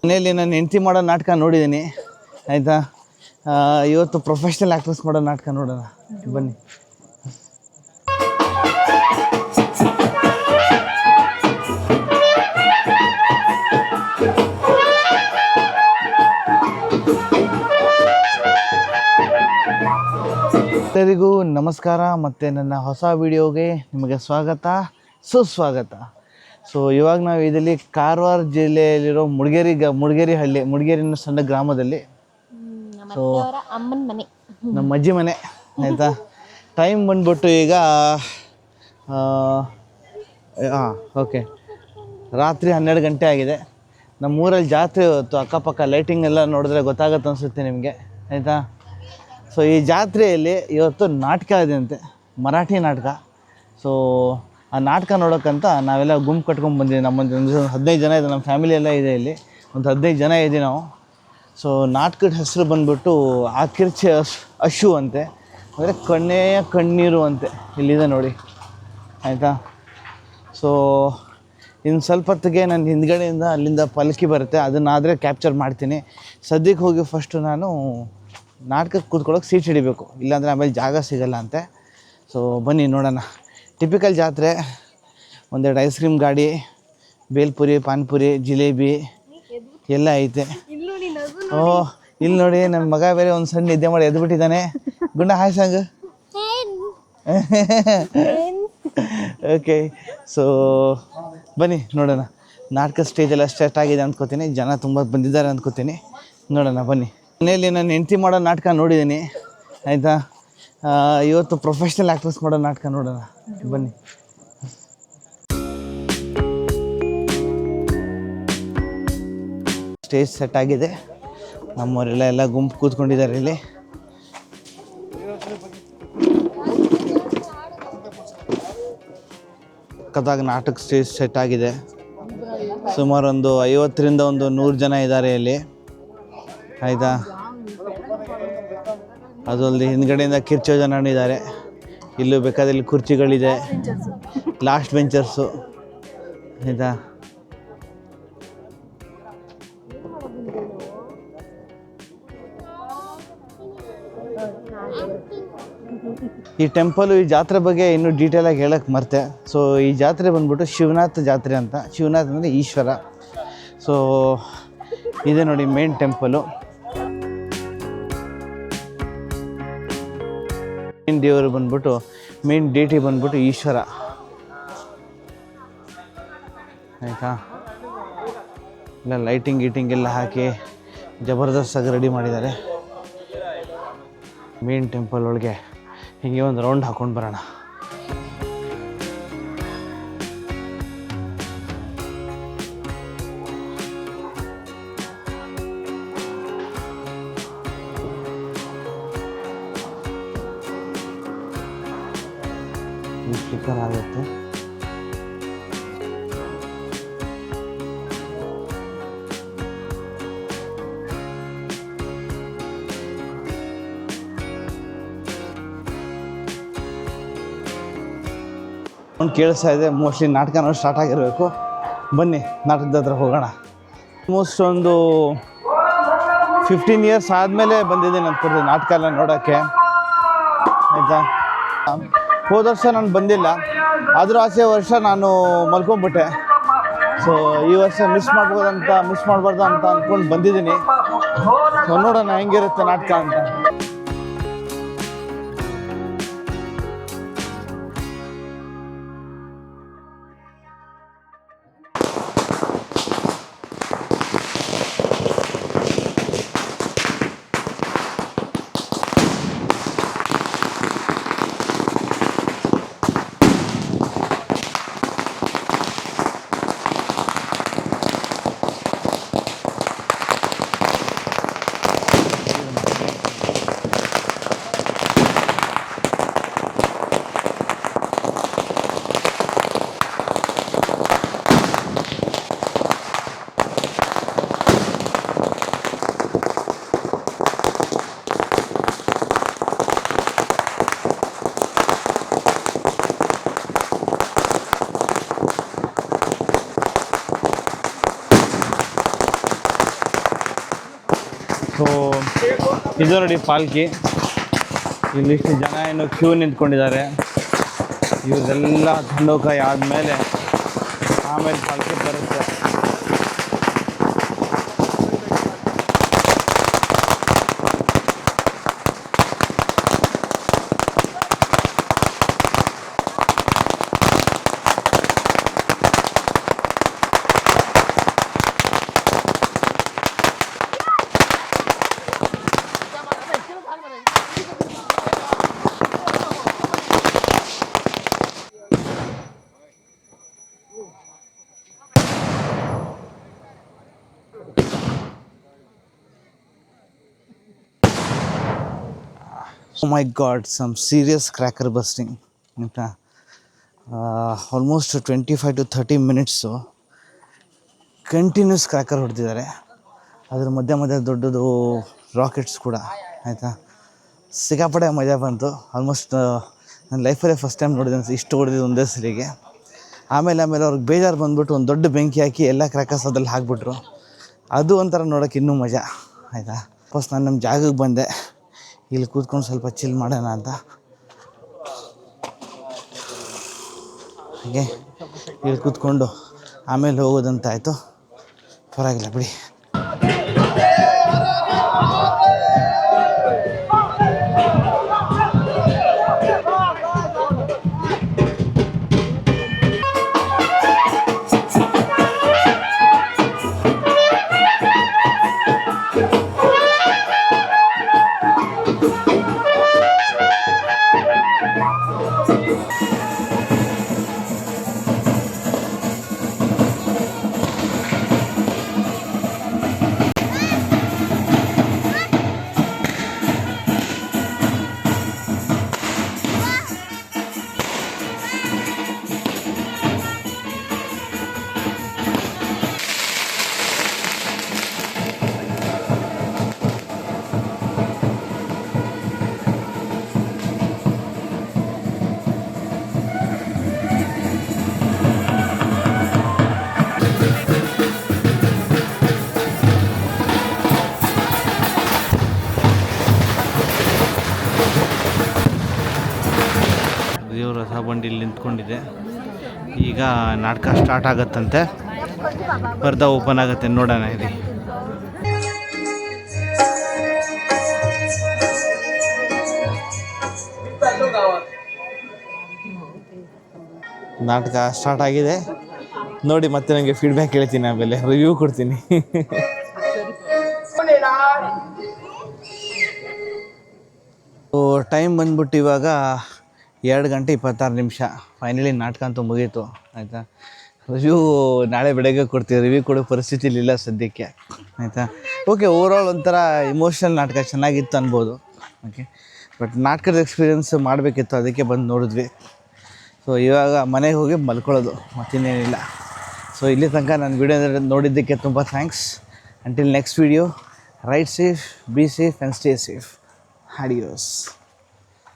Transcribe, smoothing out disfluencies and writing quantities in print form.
ಮನೆಯಲ್ಲಿ ನಾನು ಹೆಂಡತಿ ಮಾಡೋ ನಾಟಕ ನೋಡಿದ್ದೀನಿ ಆಯಿತಾ. ಇವತ್ತು ಪ್ರೊಫೆಷ್ನಲ್ ಆ್ಯಕ್ಟ್ರೆಸ್ ಮಾಡೋ ನಾಟಕ ನೋಡೋಣ ಬನ್ನಿ. ಎಲ್ಲರಿಗೂ ನಮಸ್ಕಾರ ಮತ್ತು ನನ್ನ ಹೊಸ ವಿಡಿಯೋಗೆ ನಿಮಗೆ ಸ್ವಾಗತ ಸುಸ್ವಾಗತ. ಸೊ ಇವಾಗ ನಾವು ಇದರಲ್ಲಿ ಕಾರವಾರ ಜಿಲ್ಲೆಯಲ್ಲಿರೋ ಮುಡಿಗೇರಿ ಹಳ್ಳಿ, ಮುಡಿಗೇರಿ ಅನ್ನೋ ಸಣ್ಣ ಗ್ರಾಮದಲ್ಲಿ ಸೊ ನಮ್ಮ ಅಜ್ಜಿ ಮನೆ ಆಯಿತಾ. ಟೈಮ್ ಬಂದ್ಬಿಟ್ಟು ಈಗ ಓಕೆ ರಾತ್ರಿ 12 ಗಂಟೆ ಆಗಿದೆ. ನಮ್ಮೂರಲ್ಲಿ ಜಾತ್ರೆ ಇವತ್ತು. ಅಕ್ಕಪಕ್ಕ ಲೈಟಿಂಗ್ ಎಲ್ಲ ನೋಡಿದ್ರೆ ಗೊತ್ತಾಗತ್ತೆ ಅನಿಸುತ್ತೆ ನಿಮಗೆ ಆಯಿತಾ. ಸೊ ಈ ಜಾತ್ರೆಯಲ್ಲಿ ಇವತ್ತು ನಾಟಕ ಇದೆ ಅಂತೆ, ಮರಾಠಿ ನಾಟಕ. ಸೊ ಆ ನಾಟಕ ನೋಡೋಕ್ಕಂತ ನಾವೆಲ್ಲ ಗುಂಪು ಕಟ್ಕೊಂಡು ಬಂದಿದ್ದೀವಿ. ನಮ್ಮೊಂದು 15 ಜನ ಇದೆ, ನಮ್ಮ ಫ್ಯಾಮಿಲಿ ಎಲ್ಲ ಇದೆ. ಇಲ್ಲಿ ಒಂದು 15 ಜನ ಇದ್ದೀವಿ ನಾವು. ಸೊ ನಾಟಕದ ಹೆಸರು ಬಂದ್ಬಿಟ್ಟು ಆಕಿರ್ಚೆ ಅಶು ಅಂತೆ, ಅಂದರೆ ಕಣ್ಣೆಯ ಕಣ್ಣೀರು ಅಂತೆ. ಇಲ್ಲಿದೆ ನೋಡಿ ಆಯಿತಾ. ಸೊ ಇನ್ನು ಸ್ವಲ್ಪ ಹೊತ್ತಿಗೆ ನನ್ನ ಹಿಂದ್ಗಡೆಯಿಂದ ಅಲ್ಲಿಂದ ಪಲ್ಕಿ ಬರುತ್ತೆ, ಅದನ್ನಾದರೆ ಕ್ಯಾಪ್ಚರ್ ಮಾಡ್ತೀನಿ. ಸದ್ಯಕ್ಕೆ ಹೋಗಿ ಫಸ್ಟು ನಾನು ನಾಟಕಕ್ಕೆ ಕೂತ್ಕೊಳ್ಳೋಕೆ ಸೀಟ್ ಹಿಡಿಬೇಕು, ಇಲ್ಲಾಂದರೆ ಆಮೇಲೆ ಜಾಗ ಸಿಗಲ್ಲ ಅಂತೆ. ಸೊ ಬನ್ನಿ ನೋಡೋಣ. ಟಿಪಿಕಲ್ ಜಾತ್ರೆ, ಒಂದೆರಡು ಐಸ್ ಕ್ರೀಮ್ ಗಾಡಿ, ಬೇಲ್ಪುರಿ, ಪಾನಿಪುರಿ, ಜಿಲೇಬಿ ಎಲ್ಲ ಐತೆ. ಇಲ್ಲಿ ನೋಡಿ ನನ್ನ ಮಗ ಬೇರೆ ಒಂದು ಸಣ್ಣ ನಿದ್ದೆ ಮಾಡಿ ಎದ್ಬಿಟ್ಟಿದ್ದಾನೆ. ಗುಂಡ ಹಾಯ್ ಸಾಂಗ್. ಓಕೆ ಸೊ ಬನ್ನಿ ನೋಡೋಣ. ನಾಟಕ ಸ್ಟೇಜೆಲ್ಲ ಸ್ಟಾರ್ಟ್ ಆಗಿದೆ ಅಂದ್ಕೋತೀನಿ, ಜನ ತುಂಬ ಬಂದಿದ್ದಾರೆ ಅಂದ್ಕೋತೀನಿ. ನೋಡೋಣ ಬನ್ನಿ. ಮನೆಯಲ್ಲಿ ನಾನು ಹೆಂಡತಿ ಮಾಡೋ ನಾಟಕ ನೋಡಿದ್ದೀನಿ ಆಯಿತಾ. ಇವತ್ತು ಪ್ರೊಫೆಷ್ನಲ್ ಆ್ಯಕ್ಟ್ರೆಸ್ ಮಾಡೋ ನಾಟಕ ನೋಡೋಣ ಬನ್ನಿ. ಸ್ಟೇಜ್ ಸೆಟ್ ಆಗಿದೆ, ನಮ್ಮವರೆಲ್ಲ ಗುಂಪು ಕೂತ್ಕೊಂಡಿದ್ದಾರೆ ಇಲ್ಲಿ. ಪಕ್ಕದಾಗ ನಾಟಕ ಸ್ಟೇಜ್ ಸೆಟ್ ಆಗಿದೆ. ಸುಮಾರು ಒಂದು 50ರಿಂದ 100 ಜನ ಇದ್ದಾರೆ ಇಲ್ಲಿ ಆಯಿತಾ. ಅದು ಅಲ್ಲಿ ಹಿಂದ್ಗಡೆಯಿಂದ ಕಿರ್ಚೋ ಜನ ಇದ್ದಾರೆ. ಇಲ್ಲೂ ಬೇಕಾದ್ರೆ ಇಲ್ಲಿ ಕುರ್ಚಿಗಳಿದೆ, ಲಾಸ್ಟ್ ಬೆಂಚರ್ಸು ಆಯಿತಾ. ಈ ಟೆಂಪಲು, ಈ ಜಾತ್ರೆ ಬಗ್ಗೆ ಇನ್ನೂ ಡೀಟೇಲಾಗಿ ಹೇಳೋಕ್ಕೆ ಮರ್ತೆ. ಸೊ ಈ ಜಾತ್ರೆ ಬಂದ್ಬಿಟ್ಟು ಶಿವನಾಥ ಜಾತ್ರೆ ಅಂತ. ಶಿವನಾಥ್ ಅಂದರೆ ಈಶ್ವರ. ಸೊ ಇದೆ ನೋಡಿ ಮೇನ್ ಟೆಂಪಲು. ಮೇನ್ ದೇವರು ಬಂದ್ಬಿಟ್ಟು, ಮೇನ್ ಡೇಟಿ ಬಂದ್ಬಿಟ್ಟು ಈಶ್ವರ ಆಯಿತಾ. ಎಲ್ಲ ಲೈಟಿಂಗ್ ಎಲ್ಲ ಹಾಕಿ ಜಬರ್ದಸ್ತಾಗಿ ರೆಡಿ ಮಾಡಿದ್ದಾರೆ. ಮೇನ್ ಟೆಂಪಲ್ ಒಳಗೆ ಹೀಗೆ ಒಂದು ರೌಂಡ್ ಹಾಕ್ಕೊಂಡು ಬರೋಣ. ಸ್ಟಿಕ್ಕರ್ ಆಗುತ್ತೆ. ಕೇಳಿಸ್ತಾ ಇದೆ, ಮೋಸ್ಟ್ಲಿ ನಾಟಕನೂ ಸ್ಟಾರ್ಟ್ ಆಗಿರಬೇಕು. ಬನ್ನಿ ನಾಟಕದ ಹತ್ರ ಹೋಗೋಣ. ಆಲ್ಮೋಸ್ಟ್ ಒಂದು 15 ಇಯರ್ಸ್ ಆದಮೇಲೆ ಬಂದಿದ್ದೀನಿ ಅಂದ್ಕೊಡ್ತೀನಿ ನಾಟಕ ಎಲ್ಲ ನೋಡೋಕ್ಕೆ ಆಯಿತಾ. ಹೋದ ವರ್ಷ ನಾನು ಬಂದಿಲ್ಲ, ಆದರೂ ಆಚೆ ವರ್ಷ ನಾನು ಮಲ್ಕೊಂಡ್ಬಿಟ್ಟೆ. ಸೊ ಈ ವರ್ಷ ಮಿಸ್ ಮಾಡಬಾರ್ದು ಅಂತ ಅಂದ್ಕೊಂಡು ಬಂದಿದ್ದೀನಿ. ಸೊ ನೋಡೋಣ ಹೆಂಗಿರುತ್ತೆ ನಾಟಕ ಅಂತ. ಇದು ನೋಡಿ ಪಾಲ್ಕಿ. ಇಲ್ಲಿಷ್ಟು ಜನ ಏನು ಕ್ಯೂ ನಿಂತ್ಕೊಂಡಿದ್ದಾರೆ. ಇವ್ರದೆಲ್ಲ ತಂಡೋಕಾಯಿ ಆದಮೇಲೆ ಆಮೇಲೆ ಪಾಲ್ಕಿ ಬರುತ್ತೆ. Oh my God, some serious cracker busting. Almost 25 to 30 minutes continuous cracker ಹೊಡೆದಿದ್ದಾರೆ. ಅದ್ರ ಮಧ್ಯೆ ದೊಡ್ಡದು ರಾಕೆಟ್ಸ್ ಕೂಡ ಆಯಿತಾ. ಸಿಕ್ಕಾಪಟ್ಟೆ ಮಜಾ ಬಂತು. ಆಲ್ಮೋಸ್ಟ್ ನನ್ನ ಲೈಫಲ್ಲೇ ಫಸ್ಟ್ ಟೈಮ್ ನೋಡಿದೆ ಇಷ್ಟು ಹೊಡೆದಿದ್ದು ಒಂದೇ ಸಲಿಗೆ. ಆಮೇಲೆ ಅವ್ರಿಗೆ ಬೇಜಾರು ಬಂದುಬಿಟ್ಟು ಒಂದು ದೊಡ್ಡ ಬೆಂಕಿ ಹಾಕಿ ಎಲ್ಲ ಕ್ರ್ಯಾಕರ್ಸ್ ಅದ್ರಲ್ಲಿ ಹಾಕ್ಬಿಟ್ರು. ಅದು ಒಂಥರ ನೋಡೋಕೆ ಇನ್ನೂ ಮಜಾ ಆಯಿತಾ. ಫಸ್ಟ್ ನಾನು ನಮ್ಮ ಜಾಗಕ್ಕೆ ಬಂದೆ, ಇಲ್ಲಿ ಕೂತ್ಕೊಂಡು ಸ್ವಲ್ಪ ಚಿಲ್ ಮಾಡೋಣ ಅಂತ. ಹಾಗೆ ಇಲ್ಲಿ ಕೂತ್ಕೊಂಡು ಆಮೇಲೆ ಹೋಗೋದಂತ ಆಯಿತು. ಪರವಾಗಿಲ್ಲ ಬಿಡಿ. ರಥ ಬಂಡಿಲಿ ನಿಂತ್ಕೊಂಡಿದೆ. ಈಗ ನಾಟಕ ಸ್ಟಾರ್ಟ್ ಆಗುತ್ತಂತೆ. ಪರ್ದ ಓಪನ್ ಆಗುತ್ತೆ, ನೋಡೋಣ ಇಲ್ಲಿ. ನಾಟಕ ಸ್ಟಾರ್ಟ್ ಆಗಿದೆ ನೋಡಿ. ಮತ್ತೆ ನನಗೆ ಫೀಡ್ಬ್ಯಾಕ್ ಹೇಳ್ತೀನಿ, ಆಮೇಲೆ ರಿವ್ಯೂ ಕೊಡ್ತೀನಿ. ಟೈಮ್ ಬಂದ್ಬಿಟ್ಟು ಇವಾಗ 2 ಗಂಟೆ 26 ನಿಮಿಷ. ಫೈನಲಿ ನಾಟಕ ಅಂತೂ ಮುಗೀತು ಆಯಿತಾ. ರಿವ್ಯೂ ನಾಳೆ ಬೆಳಗ್ಗೆ ಕೊಡ್ತೀವಿ. ರಿವ್ಯೂ ಕೊಡೋ ಪರಿಸ್ಥಿತಿಲಿ ಇಲ್ಲ ಸದ್ಯಕ್ಕೆ ಆಯಿತಾ. ಓಕೆ, ಓವರಾಲ್ ಒಂಥರ ಇಮೋಷ್ನಲ್ ನಾಟಕ, ಚೆನ್ನಾಗಿತ್ತು ಅನ್ಬೋದು. ಓಕೆ, ಬಟ್ ನಾಟಕದ ಎಕ್ಸ್ಪೀರಿಯೆನ್ಸ್ ಮಾಡಬೇಕಿತ್ತು, ಅದಕ್ಕೆ ಬಂದು ನೋಡಿದ್ವಿ. ಸೊ ಇವಾಗ ಮನೆಗೆ ಹೋಗಿ ಮಲ್ಕೊಳ್ಳೋದು, ಮತ್ತಿನ್ನೇನಿಲ್ಲ. ಸೊ ಇಲ್ಲಿ ತನಕ ನಾನು ವಿಡಿಯೋ ನೋಡಿದ್ದಕ್ಕೆ ತುಂಬ thanks. Until next video, ride safe, be safe and stay safe. Adios.